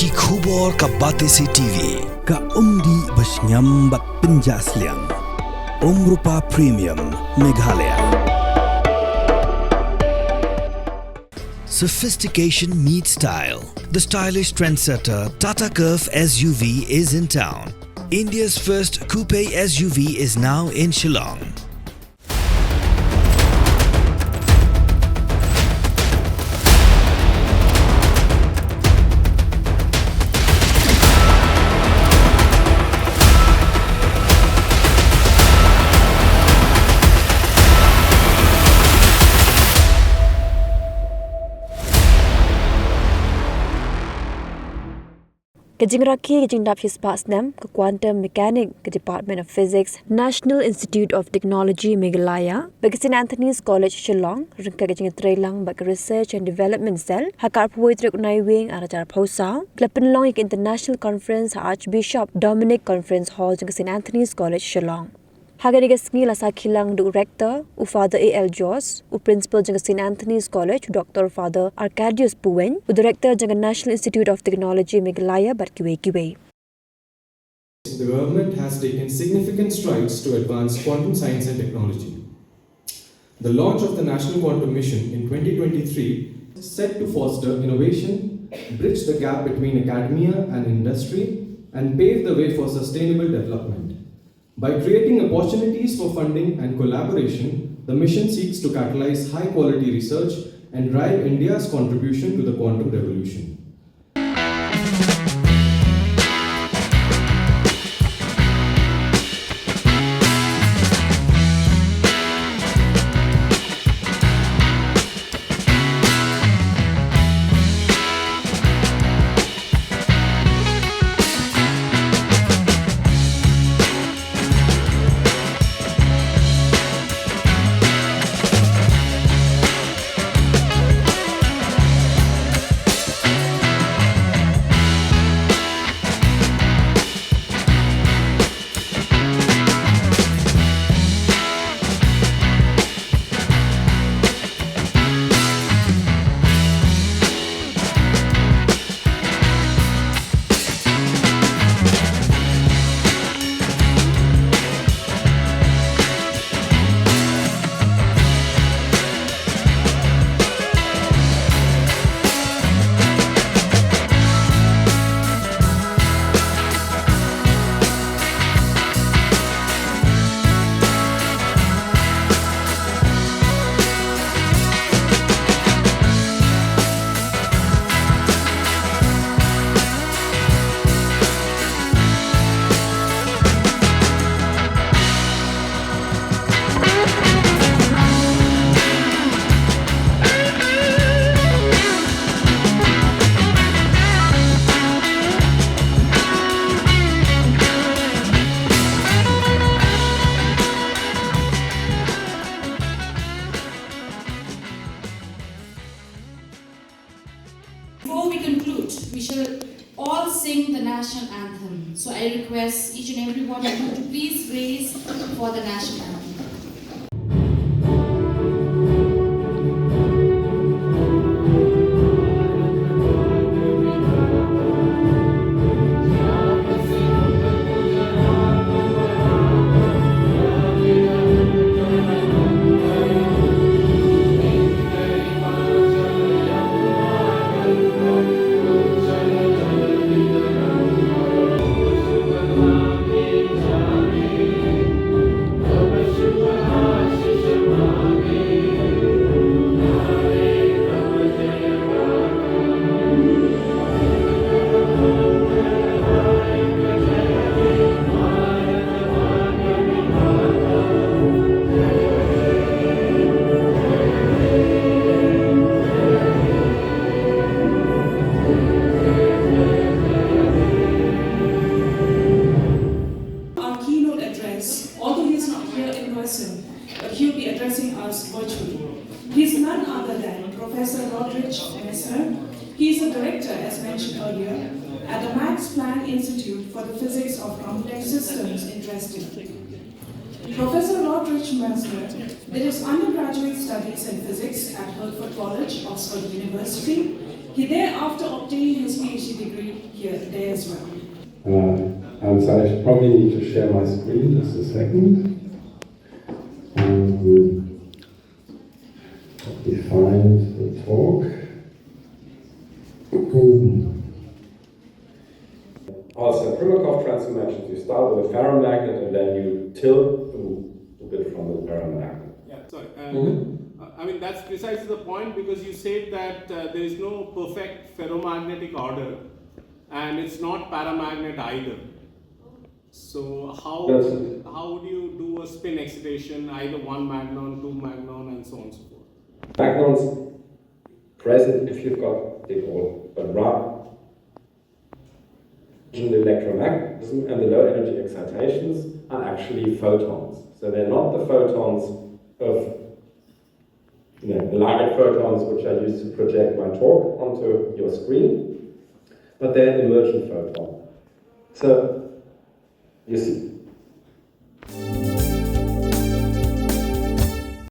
Ki khubor ka Batesi TV. Ka umdi basnyam bat penjasliang. Rupa Premium Meghalaya. Sophistication meets style. The stylish trendsetter Tata Curve SUV is in town. India's first coupe SUV is now in Shillong. Kajingraki kajingdap hispaasnam ke quantum mechanic ke Department of Physics National Institute of Technology Meghalaya bagi St Anthony's College Shillong rengka kajingtrailang bagi research and development cell hakar puitrik unai wing arajar phosau ke Pynlong International Conference Archbishop Dominic Conference Hall ke St Anthony's College Shillong. Hagani gasngi lasa khilang director u Father A.L. Joss u principal jang St Anthony's College Dr. Father Arcadius Puwen u director jang National Institute of Technology Meghalaya barkiwe. The government has taken significant strides to advance quantum science and technology. The launch of the National Quantum Mission in 2023 is set to foster innovation, bridge the gap between academia and industry, and pave the way for sustainable development. By creating opportunities for funding and collaboration, the mission seeks to catalyze high-quality research and drive India's contribution to the quantum revolution. Before we conclude, we shall all sing the national anthem. So I request each and every one of you to please raise for the national anthem. But he'll be addressing us virtually. He's none other than Professor Rodrich Messner. He is a director, as mentioned earlier, at the Max Planck Institute for the Physics of Complex Systems in Dresden. Professor Rodrich Messner did his undergraduate studies in physics at Hertford College, Oxford University. He thereafter obtained his PhD degree here here there as well. And so I probably need to share my screen just a second. Define the talk. Also, Primakov transformations, you start with a ferromagnet and then you tilt a bit from the ferromagnet. Yeah, sorry. I mean, that's precisely the point, because you said that there is no perfect ferromagnetic order and it's not paramagnet either. So how would you do a spin excitation, either one magnon, two magnon, and so on and so forth? Magnons present if you've got dipole, but the electromagnetism and the low energy excitations are actually photons. So they're not the photons of the Light photons which I use to project my talk onto your screen, but they're an emergent photon. So you see,